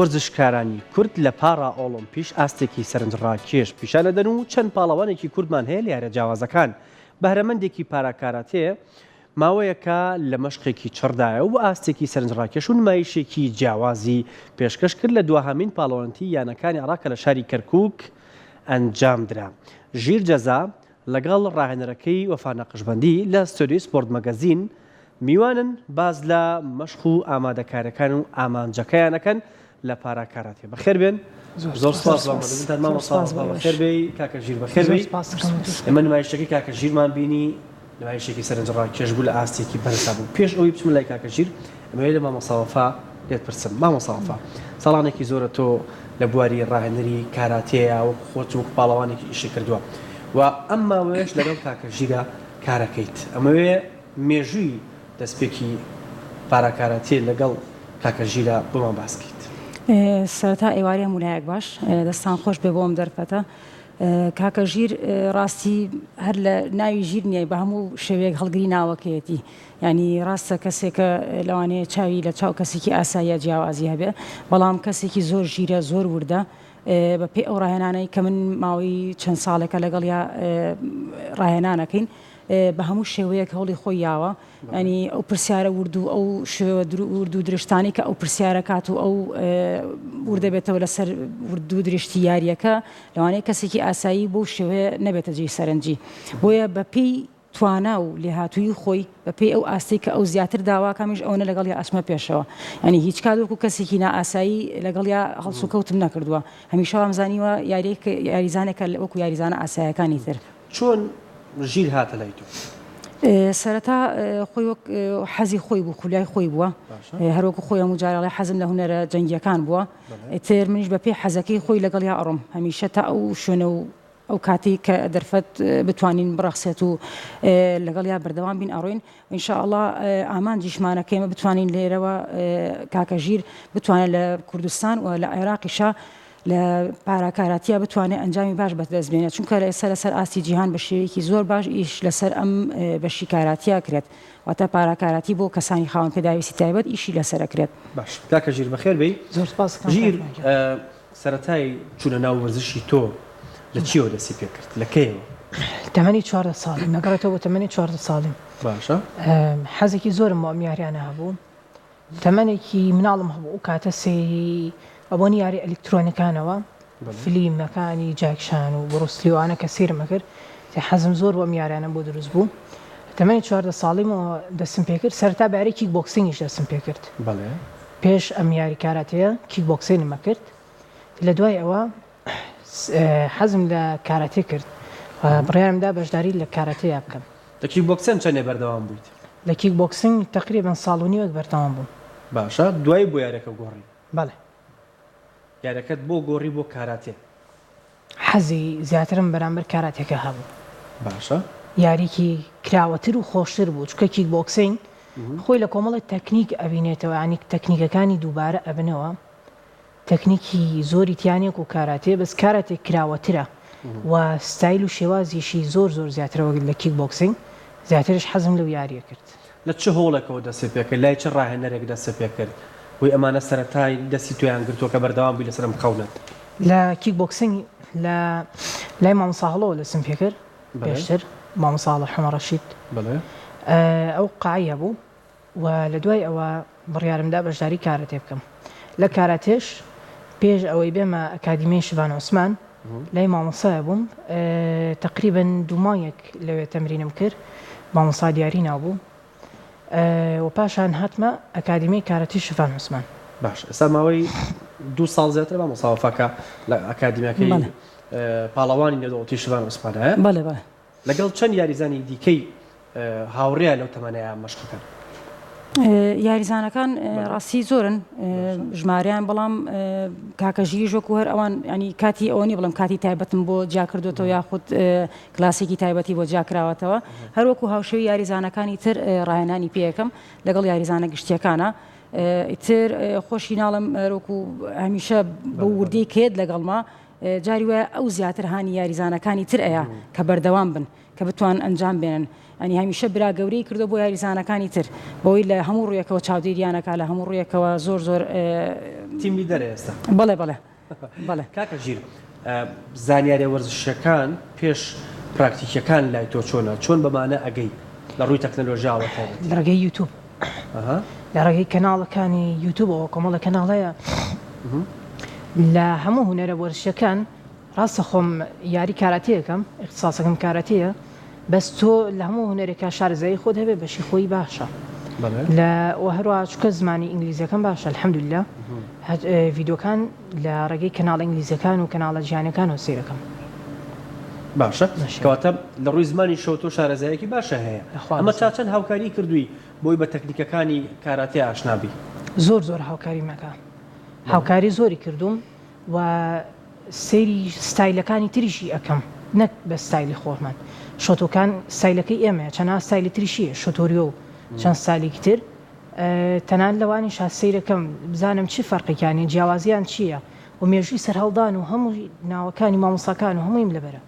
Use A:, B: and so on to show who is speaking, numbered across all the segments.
A: وەرزشکارانی کورد لە پارا ئۆلۆمپیش ئاستێکی سەرنجڕاکێش پیشانە دەن و چەند پاڵەوانێکی کوردمان هەیە لە یارە جیاوازەکان. بەهرەمەندێکی پاراکاراتێ ماوەیەکە لە مەشقێکی چڕدایە و ئاستێکی سەرنجڕاکێش و نمایشێکی جیاوازی پێشکەش کرد لە دووهەمین پاڵەوانتی یانەکانی عێراق لە شاری کەرکووک ئەنجام درا. ژیر جەزا لەگەڵ ڕاهێنەرەکەی وەفا نەقشبەندی لە ستۆدیۆی سپۆرت مەگەزین میوانن باز لە مەشق و ئامادەکاریەکان و ئامانجەکەیانەکەن لە پاراکاراتێ. بەخێر بێن. زۆر سپاس بەخێر بێ کاکە ژیر بەخێر بێ. ئێمە نمایشەکەی کاکە ژیرمان بینی نمایشێکی سەرنجڕاکێش بوو لە ئاستێکی بەرزا بوو. پێش ئەوەی بچم لای کاکە ژیر ئەمەوێت لە مامۆستا وەفا لێت پرسم. مامۆستا وەفا ساڵانێکی زۆرە تۆ لە بواری ڕاهێنەری کاراتەیە وەکو خۆت وەکو پاڵەوانێکی ئیشی کردووە و ئەم ماوەیەش لەگەڵ کاکە ژیرە کارەکەیت. ئەمەوێ مێژووی دەستپێکی پاراکاراتێ لەگەڵ کاکە ژیرە بۆمان باسکەیت.
B: سەرەتا ئێوارە مولایەک باش دەستان خۆش بێ بۆم دەرفەتە. کاکە ژیر ڕاستی هەر لە ناوی ژیر نییە بە هەموو شێوەیەک هەڵگری ناوەکەیەتی. ینی ڕاستە کەسێکە لەوانەیە چاوی لە چاو کەسێکی ئاساییە جیاوازی هەبێ بەڵام کەسێکی زۆر ژیرە زۆر وردە بە پێی ئەو ڕاهێنانەی کە من ماوەی چەند ساڵێکە لەگەڵ یا ڕاهێنانەکەین بە هەموو شێوەیەک هەوڵی خۆی یاوە. ینی ئەو پرسیارە وردو ئەو شێوە وردو درشتانی کە ئەو پرسیارە کات و ئەو وردەبێتەوە لەسەر وردو درشتی یاریەکە لەوانەیە کەسێکی ئاسایی بۆ شێوەیە نەبێتە جێی سەرنجی. بۆیە بە پێی توانا و لێهاتووی خۆی بە پێی ئەو ئاستی کە ئەو زیاتر داواکەمیش ئەوە لەگەڵ یا ئەسمە پێشەوە. ینی هیچ کاتێکو کەسێکی نائاسایی لەگەڵ یا هەڵسو کەوتم نەکردووە. هەمیشە وامزانیوە یاریزانێکە وەکو یاریزانە ئاسایەکانی تر.
A: چۆن ژیر هاتە لای تۆ؟
B: سەرەتا خۆی وەک حەزی خۆی بوو خولای خۆی بووە هەروەکو خۆی هەموو جارێ حەزم لە هونەرە جەنگیەکان بووە. تر منیش بە پێی حەزەکەی خۆی لەگەڵ یا ئەڕۆم هەمیشە تا ئەو شوێنە و ئەو کاتی کە دەرفەت بتوانین بڕەخسێت و لەگەڵ یا بەردەوام بین ئەڕۆین ئینشاءڵڵا ئامانجیشمانەکە ئێمە بتوانین لێرەوە کاکە ژیر بتوانێت لە کوردستان و لە عێراقیشا لە پاراکاراتیە بتوانێت ئەنجامی باش بەدەست بێنێت چونکە لەسەر ئاستی جیهان بە شێوەیەکی زۆر باش ئیش لەسەر ئەم بەشی کاراتیا کرێت واتە پاراکاراتی بۆ کەسانی خاوەن پێداویستی تایبەت ئیشی لەسەرەکرێت.
A: باش کاکە ژیر بەخێر بێی.
B: زۆر سپاس.
A: ژیر سەرەتای چوونە ناو وەرزشی تۆ لە چیەوە دەستی پێ کرد لە کەیەوە؟
C: تەمەنی 14 ساڵی نەگەڕێتەوە بۆ تەمەنی 14 ساڵیم.
A: باشە.
C: حەزێکی زۆرم بۆ ئەم یاریانە هەبوو. تەمەنێکی مناڵم هەبوو ئەو کاتە سێری ئەوەنی یاری ئەلکترۆنیکانەوە فیلمەکانی جاکشان و بڕوسلیوانە کە سیرمە کرد حەزم زۆر بۆ ئەم یاریانە بۆ دروست بوو. تەمەنی 14 ساڵیمەوە دەستم پێ کرد سەرەتا بەیاری کیک بۆکسینگیش دەستم پێ کرد. پێش ئەم یاری کاراتەیە کیک بۆکسینگمە کرد. لە دوای ئەوە حەزم لە کاراتێ کرد بڕیارمدا بەشداری لە کاراتەیە بکەم.
A: لە کیک بۆکسینگ چەندێ بەردەوام بوویت؟
C: لە کیک بۆکسینگ تقریباً ساڵ و نیوەک بەردەوام بووم.
A: باشە دوای بۆ یاریەکە گۆڕی؟
C: بەڵێ.
A: یاریەکەت بۆ گۆڕی بۆ کاراتێ؟
C: حەزی زیاترم بەرامبەر کاراتێکە هەبوو.
A: باشە.
C: یاریکی کراوەتر و خۆشتر بوو چکە کیک بۆکسینگ خۆی لە کۆمەڵی تەکنیک ئەبینێتەوە ینی تەکنیکەکانی دووبارە ئەبنەوە تەکنیکی زۆری تیانێک و کاراتێ بەس کاراتێک کراوەترە و ستایل و شێوازیشی زۆر زیاترەوە لە کیک بۆکسینگ زیاترش حەزم لەو یاریە کرد.
A: لە چه هۆڵێکەوە دەستی پێ کرد لای چه ڕاهێنەرێک دەستی پێ کرد وی ئەمانە سەرەتای دەستی تۆیان گرتووە کە بەردەوام بووی لەسەرم خەونەت؟
C: لە کیک بۆکسینگ لە لای مامۆستا هەڵەوە دەستم پێ کرد پێشتر مامۆستا حەمە ڕەشید ئەو قاعیە بوو و لە دوای ئەوە بڕیارمدا بەشداری کاراتێ بکەم. لە کاراتێش پێش ئەوەی بێمە ئەکادیمی شڤان عوسمان لای مامۆستایە بووم تقریباً 2 مانگێک لەوێ تەمرینم کرد مامۆستا دیاری نابوو و پاشان هاتمە ئەکادیمی کارەتی شڤان عوسمان.
A: باش ئێستا ماوەی 2 ساڵ زیاتر بە مۆساوەفەکە لە ئەکادیمیەکەی پاڵەوانی نێودەوڵەتی شڤان عوسمانە.
B: بەڵێ بەڵێ.
A: لەگەڵ چەند یاریزانی دیکەی هاوڕێیە لەو تەمەنەیە مەشقەکان؟
B: یاریزانەکان ڕاستی زۆرن ژماریان بەڵام کاکە ژیری ژۆکو هەر ئەوان ینی کاتی ئەوەنی بڵم کاتی تایبەتم بۆ جا کردوێتەوە یاخود کلاسێکی تایبەتی بۆ جاکراوەتەوە هەروەکو هاوشێوی یاریزانەکانی تر ڕاهێنانی پێیەکەم لەگەڵ یاریزانە گشتیەکانە. ئیتر خۆشی ناڵم ڕۆکو هەمیشە بە وردی کێت لەگەڵما جاری وایە ئەو زیاتر هانی یاریزانەکانی تر ئەیە کە بەردەوام بن کە بتوان ئەنجام بێنن. ئەنی هەمیشە برا گەورەی کردو بۆ یاریزانەکانی تر بۆی لە هەموو ڕوویەکەوە چاودێریانەکە لە هەموو ڕوویەکەوە زۆر
A: تیمی دەرێستا
B: بەڵێ بەڵێ بەڵێ
A: کاکە ژیر زانیاری وەرزشەکان پێش پراکتیکەکان لای تۆ چۆن بەمانە ئەگەی لە ڕووی تەکنەلۆژیاوە
C: لە ڕێگەی یوتیوب لە ڕێگەی کەناڵەکانی یوتیوبەوە کۆمەڵە کەناڵەیە لە هەموو هونەرە وەرزشەکان ڕاستە خۆم یاری کاراتەیەکەم اختصاسەکەم کاراتەیە بەس تۆ لە هەموو هونەرێکا شارەزایی خۆت هەبێ بەشی خۆی باشە لە هەروە چکە زمانی ئینگلیزیەکان باشە الحەمدوللا ڤیدۆکان لە ڕێگەی کەناڵ ئینگلیزیەکان و کەناڵە جیهانیەکانەوە سەیرەکەم
A: باشە کەواتە لە ڕووی زمانی شەو تۆ شارەزایەکی باشە هەیە ئەمە چاچەند هاوکاری کردووی بۆی بە تەکنیکەکانی کاراتێ ئاشنابی
C: زۆر هاوکاری مەکە هاوکاری زۆری کردوم و سەیری ستایلەکانی تریشی ئەەکەم نەک بە ستایلی خۆرمان شۆتۆکان ستایلەکەی ئێمە چەنا ستایلی تریشیە شۆتۆریۆ و چەند ساڵێکی تر تەنان لەوانی سەیرەکەم بزانم چی فەرقێکیانی جیاوازیان چییە و مێژووی سەرهەڵدان و هەموو ناوەکانی مامۆساکان و هەموویم لەبەرە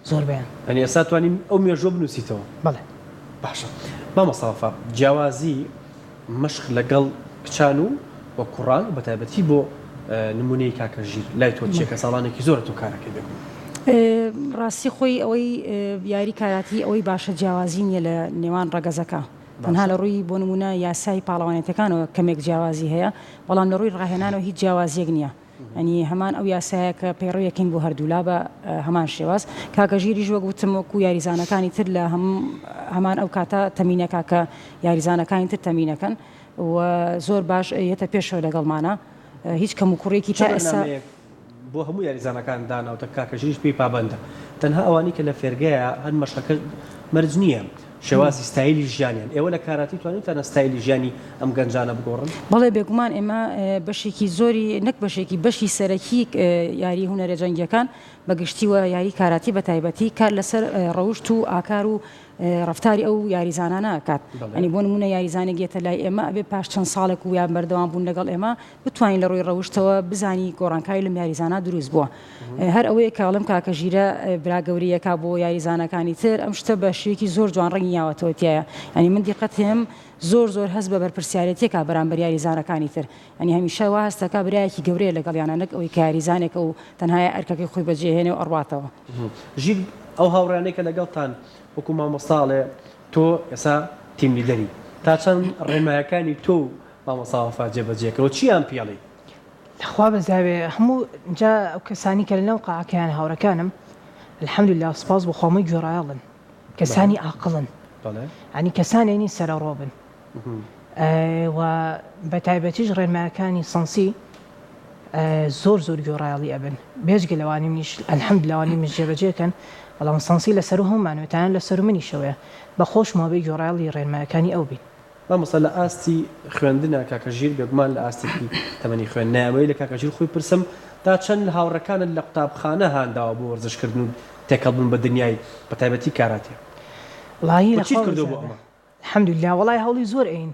C: زۆر بەیان
A: ئەنی ئێستا توانیم ئەو مێژۆ بنووسیتەوە
C: بەڵێ
A: باشە مامۆستافا جیاوازی مەشق لەگەڵ کچان و بۆ کوڕان و بەتایبەتی بۆ نمونەی کاکە ژیر لای تۆ چێکە ساڵانێکی زۆرە تۆ کارەکە بێ
B: ڕاستی خۆی ئەوەی یاری کاراتی ئەوەی باشە جیاوازی نیە لە نێوان ڕەگەزەکە تەنها لە ڕووی بۆ نمونە یاسای پاڵەوانێتەکانەوە کەمێک جیاوازی هەیە بەڵام لە ڕووی ڕاهێنانەوە هیچ جیاوازیەک نییە ئەنی هەمان ئەو یاسایە کە پەیڕەویەکەین بۆ هەردوولا بە هەمان شێواز کاکە ژیریش وەک وتم وەکو یاریزانەکانی تر لە هەمان ئەو کاتە تەمینەکە کە یاریزانەکانی تر تەمینەکەن و زۆر باش یەتە پێشەوە لەگەڵمانە هیچ کەم و کوڕێکی تا ئێستا
A: بۆ هەموو یاریزانەکان داناوتە کاکە ژیریش پێی پابندە تەنها ئەوانی کە لە فێرگەیە هەن مەشقەکە مەرج نییە شێوازی ستایلی ژیانیان ئێوە لە کاراتی توانیت تەنە ستایلی ژیانی ئەم گەنجانە بگۆڕن
B: بەڵێ بێگومان ئێمە بەشێکی زۆری نەک بەشی سەرەکی یاری هونەرە جەنگیەکان بەگشتیوە یاری کاراتی بە تایبەتی کار لەسەر ڕەوشت و ئاکار و ڕفتاری ئەو یاریزانانە ئەکات ئەنی بۆ نمونە یاریزانێک گێتە لای ئێمە ئەبێ پاش چەند ساڵێک و یان بەردەوام بوون لەگەڵ ئێمە بتوانین لە ڕۆی ڕەوشتەوە بزانی گۆڕانکاری لەم یاریزانە دروست بووە هەر ئەوەیە کاڵم کاکە ژیرە براگەوریەکە بۆ یاریزانەکانی تر ئەم شتە بە شێوەیەکی زۆر جوان ڕەنگی یاوەتەوەتیایە ینی من دیقەت هێم زۆر هەست بە بەرپرسیارەتێکا بەرامبەر یاریزانەکانی تر ئەنی هەمیشە وا هەستەکە برایەکی گەورەیە لەگەڵ یانانەک ئەوەی کە یاریزانێکە و تەنها ئەرکەکەی خۆی بەجێهێنێ و ئەڕواتەوە
A: ژیر ئەو هاوڕانێکە لەگەڵتان وەکو مامۆستاڵێ تۆ ئێستا تیم لیدەری تا چەند ڕێمایەکانی تۆ مامۆستاوەفا جێبەجێکەوە چیان پێڵی
C: لەخوا بەزاوێ هەموو جا ئەو کەسانی کە لەناو قاعەکەیان هاوڕەکانم الحەمدوللا سپاس بۆ خۆمەی گوێڕایەڵن کەسانی عاقڵن ینی کەسانێنی سەرەڕۆ بن و بە تایبەتیش ڕێنمایەکانی سەنسی زۆر گوێڕایەڵی ئەبن بێژگە لەوانی منیش الحەمدوللا لەوانی منیش جێبەجێکەن بەڵام سەنسی لەسەر و هەمانوێتیان لەسەر منی شەوەیە بە خۆشمەوەی گوێڕایەڵی ڕێنمایەکانی ئەو بین
A: مامۆستا لە ئاستی خوێندنە کاکە ژیر بێگومان لە ئاستێکی تەمەنی خوێندنەوەی لە کاکە ژیر خۆی پرسم تا چەند هاوڕەکانت لە قوتابخانە هانداوە بۆ وەرزشکردن و تێکەڵبوون بە دنیای بە تایبەتی کاراتێ
C: چی کردو بۆ ئەمە الحەمدوللا وەڵای هەوڵی زۆر ئەین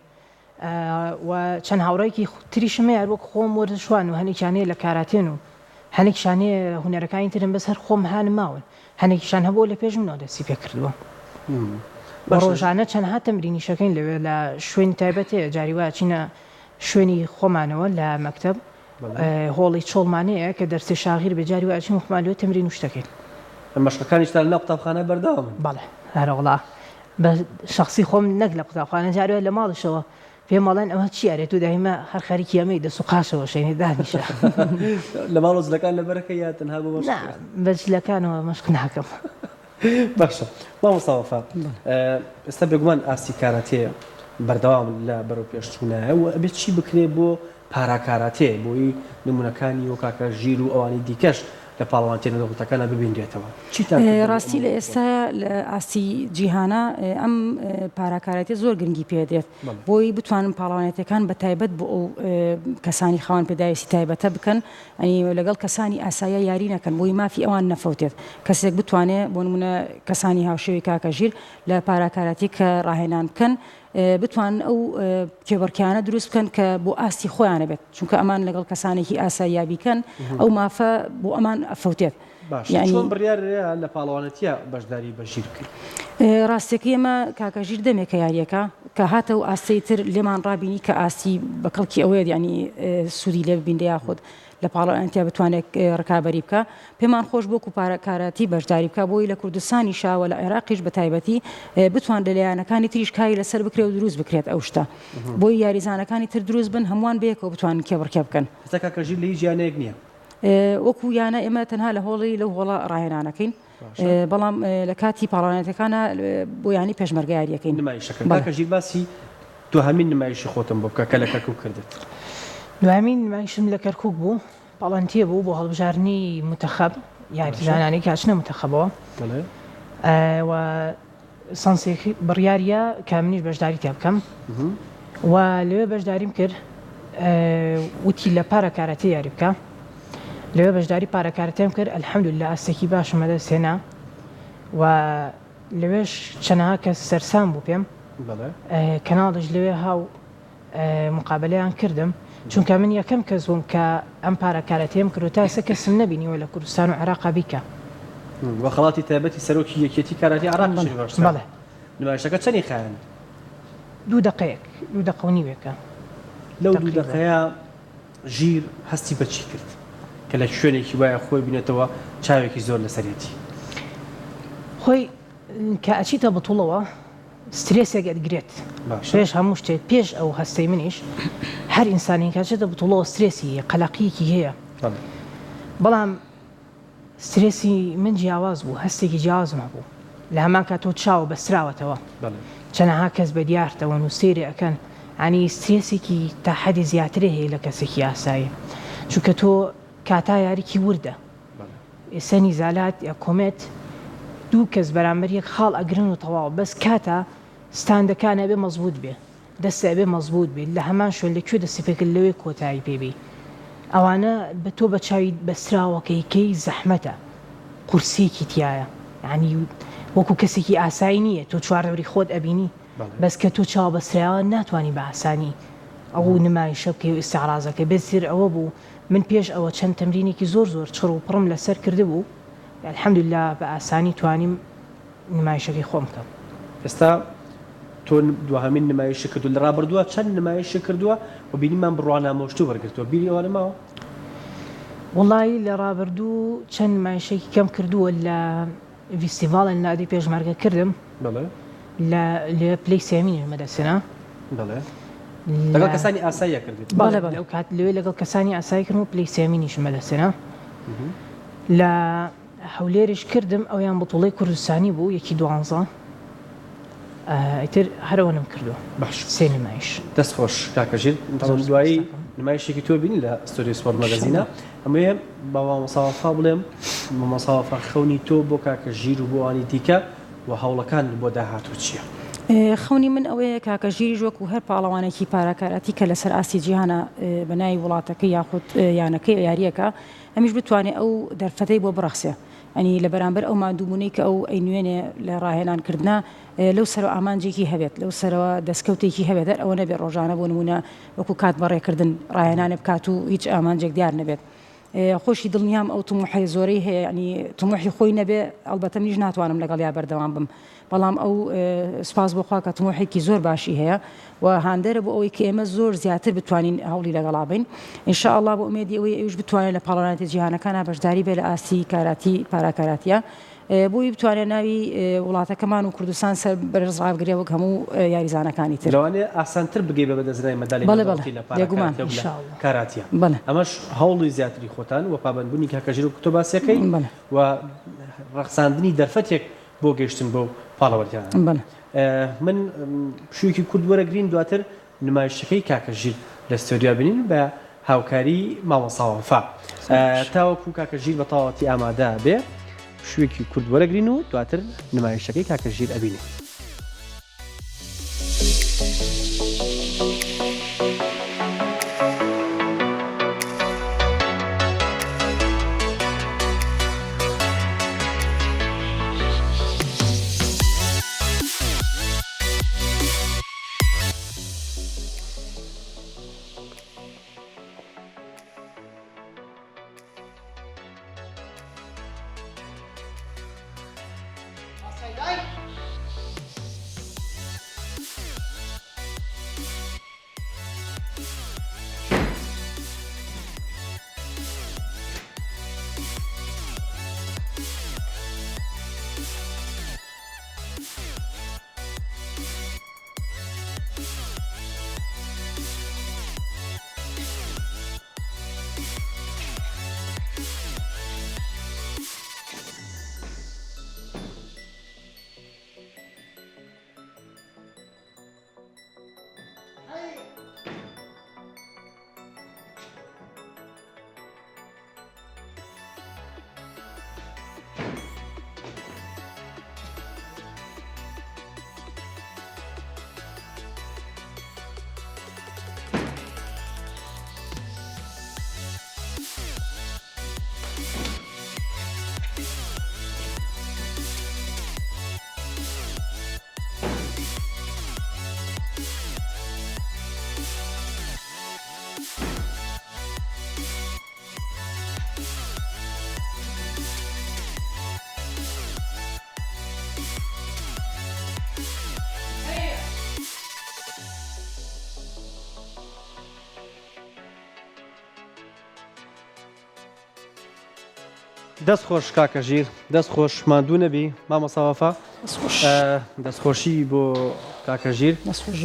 C: و چەند هاوڕێکی تریشم هەیە وەک خۆم وەرزشوان و هەنێکیانەیە لە کاراتێن و هەنێکشانەیە هونەرەکانی ترم بەسەر خۆم هانم ماون هەنێکیشان هەبوو لە پێش منەوە دەستی پێ کردووە بە ڕۆژانە چەند تەمرینیشەکەین لەوێ لە شوێنی تایبەتەیە جاری وایە چینە شوێنی خۆمانەوە لە مەکتەب هۆڵی چۆڵمانەیە کە دەرسی شاغیر بە جاری وایە چین خۆمانەوە تەمرین و شتەکەین
A: مەشقەکانیشتان لە قوتابخانە بەردەوام
C: بەڵێ هەرەوڵا بە شخصی خۆم نەک لە قوتابخانە جاری وایە لە ماڵشەوە پێم ماڵێن ئەمە چیارێت و دایمە هەر خەریکی ئەمەی دەسوقاشەوە شوێنی دانیشە
A: لە ماڵ جلەکان لەبەرەکە یا تەنها بۆ
C: بە جلەکانەوە مەشق ناکەم
A: باشە مامۆستاوەفا ئێستا بێگومان ئاستی کاراتێ بەردەوام لە بەرەو پێشچوونایە و ئەبێت چی بکرێ بۆ پاراکاراتێ بۆی نمونونەکانی وە کاکە ژیر و ئەوانی دیکەش لە پاڵەوانتێنە دەوڵەتەکانە ببیندرێتەوە
B: ڕاستی لە ئێستا لە ئاستی جیهانە ئەم پاراکارەتی زۆر گرنگی پێدرێت بۆی بتوانن پاڵەوانێتەکان بە تایبەت بۆ ئەو کەسانی خاوەن پێداویستی تایبەتە بکەن ئەنی لەگەڵ کەسانی ئاسایە یاری نەکەن بۆی مافی ئەوان نەفەوتێت کەسێک بتوانێت بۆ نمونە کەسانی هاوشێوی کاکە ژیر لە پاراکارەتی کە ڕاهێنان بکەن بتوان ئەو کێوەرکیانە دروست بکەن کە بۆ ئاستی خۆیانە بێت چونکە ئەمان لەگەڵ کەسانێکی ئاساییابیکەن ئەو مافە بۆ ئەمان ئەفەوتێت
A: باش
B: يعني
A: چۆن بڕیار لە پاڵەوانەتیە بەشداری بەژیر بکەیت
B: ڕاستیەکەی ئێمە کاکەژیر دەمێکە یاریەکە کە هاتە و ئاستی تر لێمان ڕابینی کە ئاسی بە کەڵکی ئەوەیە ینی سوودی لێ ببیندە یاخود لە پاڵەوانەتیا بتوانێت ڕکابەری بکە پێمان خۆش بۆ پارەکاراتی بەشداری بکە بۆی لە کوردستانی شاوە لە عێراقیش بە تایبەتی بتوان لەلایەنەکانی تریش کاری لەسەر بکرێت و دروست بکرێت ئەو شتە بۆی یاریزانەکانی تر دروست بن هەمووان بەیەکەوە بتوانن کێبڕکێ بکەن
A: ئێستا کاکەژیر لە هیچ یانەیەک نییە
B: وەکو یانە ئێمە تەنها لە هۆڵی لەو هۆڵە ڕاهێنانەکەین بەڵام لە کاتی پاڵەوانەتەکانە بۆ ینی پێشمەرگە یاریەکەین
A: نمایشەکە کاکەژیر باسی دوهەمین نمایشی خۆتم بۆ بکە کە لە کەرکووک کردت
C: دوامین نمایشم لە کەرکووک بوو پاڵەنتیە بوو بۆ هەڵبژارنی منتەخەب یاریزانانی کاچنە منتەخەبەوە و سانسێکی بڕیاریە کە منیش بەشداری تێ بکەم و لەوێ بەشداریم کرد وتی لە پارەکارەتی یاری بکە لەوێ بەشداری پارەکارەتێم کرد ئەلحەمدولillah ئەستێکی باشم بەدەستێنا و لەوێش چەندەها کەس سەرسام بوو پێم کەناڵش لەوێ هاو مقابلەیان کردم چونکە من یەکەم کەس بووم کە ئەم پارەکارەتێم کرد و تا ئێستا کەسم نەبینیوە لە کوردستان و عێراقا بیکە
A: وە خەڵاتی تایبەتی سەرۆکی یەکێتی کاراتی عێراق
C: بەڵێ
A: نمایشەکە چەندی خایەن
C: 2 دقەیەک 2 دقە و نیوێکە
A: لەو 2 دقەیە ژیر هەستی بەچی کرد کە لە شوێنێکی وایە خۆی بینێتەوە چاوێکی زۆر لەسەرێتی
C: خۆی کە ئەچیتە بەتوڵەوە سترێسێک ئەدگرێت پێش هەموو شتێک پێش ئەو هەستەی منیش هەر ئینسانی کاچێتە بەتوڵەوە سترێسی قەلەقیەکی هەیە بەڵام سترێسی من جیاواز بوو هەستێکی جیاوازم هەبوو لە هەمان کاتۆ چاوە بەسراوەتەوە چەندەها کەس بە دیارتەوە و سێری ئەەکەن ینی سترێسێکی تا حەدی زیاترە هەیە لە کەسێکی ئاسایە چونکە تۆ کاتا یاریکی وردە ئێسەنی زالات یا کۆمێت دوو کەس بەرامبەر یەک خاڵ ئەگرن و تەواو بەس کاتە ستاندەکانە بێ مەزبوط بێ دەستە بێ مەزبوط بێت لە هەمان شوێن لەکوێ دەستیپێکرد لەوەی کۆتایی پێبی ئەوانە بە تۆ بە چاوی بەسراوەکەیکەی زەحمەتە قورسێکی تایە ینی وەکو کەسێکی ئاسایی نییە تۆ چواردەوری خۆت ئەبینی بەس کە تۆ چاو بەسراوە ناتوانانی بە ئاسانی ئەو نمایشە بکەی و ئیستیعرازەکە بێت ئەوە بوو من پێش ئەوە چەند تەمرینێکی زۆر چڕ و پڕم لەسەر کرده بوو الحەمدولillah بە ئاسانی توانیم نمایشەکەی خۆم بکەم
A: ئێستا تۆ دوهەمین نمایشی کردو لە ڕابردووە چەند نمایشی کردووە و بینیمان بڕوانامۆشتو وەرگرتووە بیری ئەوە نەماوە
C: وڵی لە ڕابردوو چەند نمایشێکی کەم کردووە لە فیستیڤاڵە نادی پێشمەرگە کردم لە پلەی سێمینی مەدەسێنا
A: لەگەڵ کەسانی ئاساییە کردیت
C: لەو کات لەوێ لەگەڵ کەسانی ئاسایی کردم و پلەی سێمینیش مەدەسێنا لە هەولێریش کردم ئەویان بەتوڵەی کوردستانی بوو یەکی 12 ئیتر هەرەوەنم کردو
A: باش
C: سێ نمایش
A: دەست خۆش کاکەژیر دوایی نمایشێکی تۆ بینی لە ستۆری سپۆرت مەگەزینە ئەمەیە بەوا مەساوەفا بڵێم مەساوەفا خەونی تۆ بۆ کاکەژیر و بۆوانی دیکە و هەوڵەکان بۆ داهاتوو چییە
B: خەونی من ئەوەیە کاکەژیری ژوەکو هەر پاڵەوانێکی پارەکاراتی کە لەسەر ئاسی جیهانە بەناوی وڵاتەکەی یاخود یانەکەی یاریەکە ئەمیش بتوانێت ئەو دەرفەتەی بۆ بڕەخسێ ئەنی لە بەرامبەر ئەو مادووبوونەی کە ئەو ئەینوێنێ لە ڕاهێنانکردنا لەو سەرەوە ئامانجێکی هەبێت لەو سەرەوە دەستکەوتێکی هەبێت ئەوە نەبێت ڕۆژانە بۆ نمونە وەکو کات بەڕێکردن ڕاهێنانە بکات و هیچ ئامانجێک دیار نەبێت خۆشی دڵنیام ئەو تموحی زۆرەی هەیە ینی تموحی خۆی نەبێ ئەلبەتە منیش ناتوانم لەگەڵ یا بەردەوام بم بەڵام ئەو سپاس بۆخوا کە تموحێکی زۆر باشی هەیە و هاندەرە بۆ ئەوەی کە ئێمە زۆر زیاتر بتوانین هەوڵی لەگەڵا بین ئینشاءالله بۆ ئومێدی ئەوەی ئەوش بتوانێت لە پاڵەوانێتی جیهانەکانە بەشداری بێ لە ئاسی کاراتی پاراکاراتیە بۆی بتوانێت ناوی وڵاتەکەمان و کوردستان سەر بەرزڕاوگرێ وەک هەموو یاریزانەکانی تر
A: لەوانێ ئاسانتر بگەی بە بەدەستنای مەداڵی کاراتیە ئەمەش هەوڵی زیاتری خۆتان و پابندبوونی کاکەژیر و کتۆ باسیەکەی و ڕەخساندنی دەرفەتێک بۆ گەیشتن بۆ پاڵەوەریان من شوویەکی کورد وەرەگرین دواتر نمایشەکەی کاکەژیر لە ستۆریا بینین بە هاوکاری مامۆساوەفا تاوەکو کاکەژیر بە تەواوەتی ئامادە بێ شوویەکی کورد وەرەگرین و دواتر نمایشەکەی کاکەژیر ئەبینین دەست خۆش کاکە ژیر دەست خۆش ماندوو نەبی مامۆساوەفا دەستخۆشی بۆ کاکە ژیر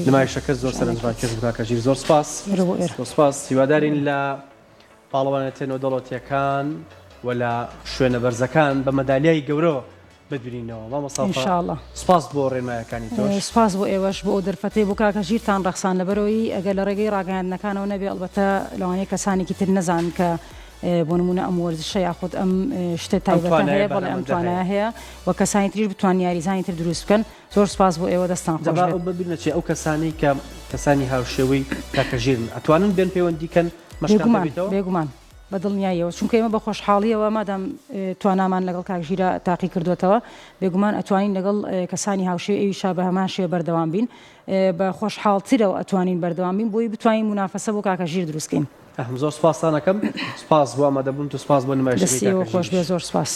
A: نمایشەکە زۆر سەرنجڕاکێش بوو کاکە ژیر زۆر سپاس زۆر سپاس هیوادارین لە پاڵەوانێتێنەوە دەڵەتیەکان و لە شوێنە بەرزەکان بە مەدالیای گەورەوە بدورینەوە مامۆساوەفا سپاس بۆ ڕێنمایەکانی تۆش
B: سپاس بۆ ئێوەش بۆ دەرفەتەی بۆ کاکە ژیرتان ڕەخسان لەبەرەوەی ئەگەر لە ڕێگەی ڕاگەیاندنەکانەوە نەبێ ئەڵبەتە لەوانەیە کەسانێکی تر نەزان کە بۆ نمونە ئەم وەرزشە یاخود ئەم شتە تایبەتە هەیە بەڵێ ئەم توانایە هەیە و کەسانی تریش بتوان یاریزانی تر دروست بکەن زۆر سپاس بۆ ئێوە دەستان خۆش بێت.
A: ببینەچێ ئەو کەسانی کە کەسانی هاوشێوەی کاکە ژیرن ئەتوانن بێن پەیوەندیکەن
B: بێگومان بە دڵنیاییەوە چونکە ئێمە بە خۆشحاڵیەوە مادام توانامان لەگەڵ کاک ژیرە تاقی کردوێتەوە بێگومان ئەتوانین لەگەڵ کەسانی هاوشێوی ئێویشا بە هەمان شێوە بەردەوام بین بە خۆشحاڵترەوە ئەتوانین بەردەوام بین بۆی بتوانین منافەسە بۆ کاکە ژیر دروستکەین.
A: زۆر سپاسانەکەم سپاس بۆ ئامادەبوون و سپاس بۆ نمایشەکەی
B: خۆش بێ زۆر سپاس.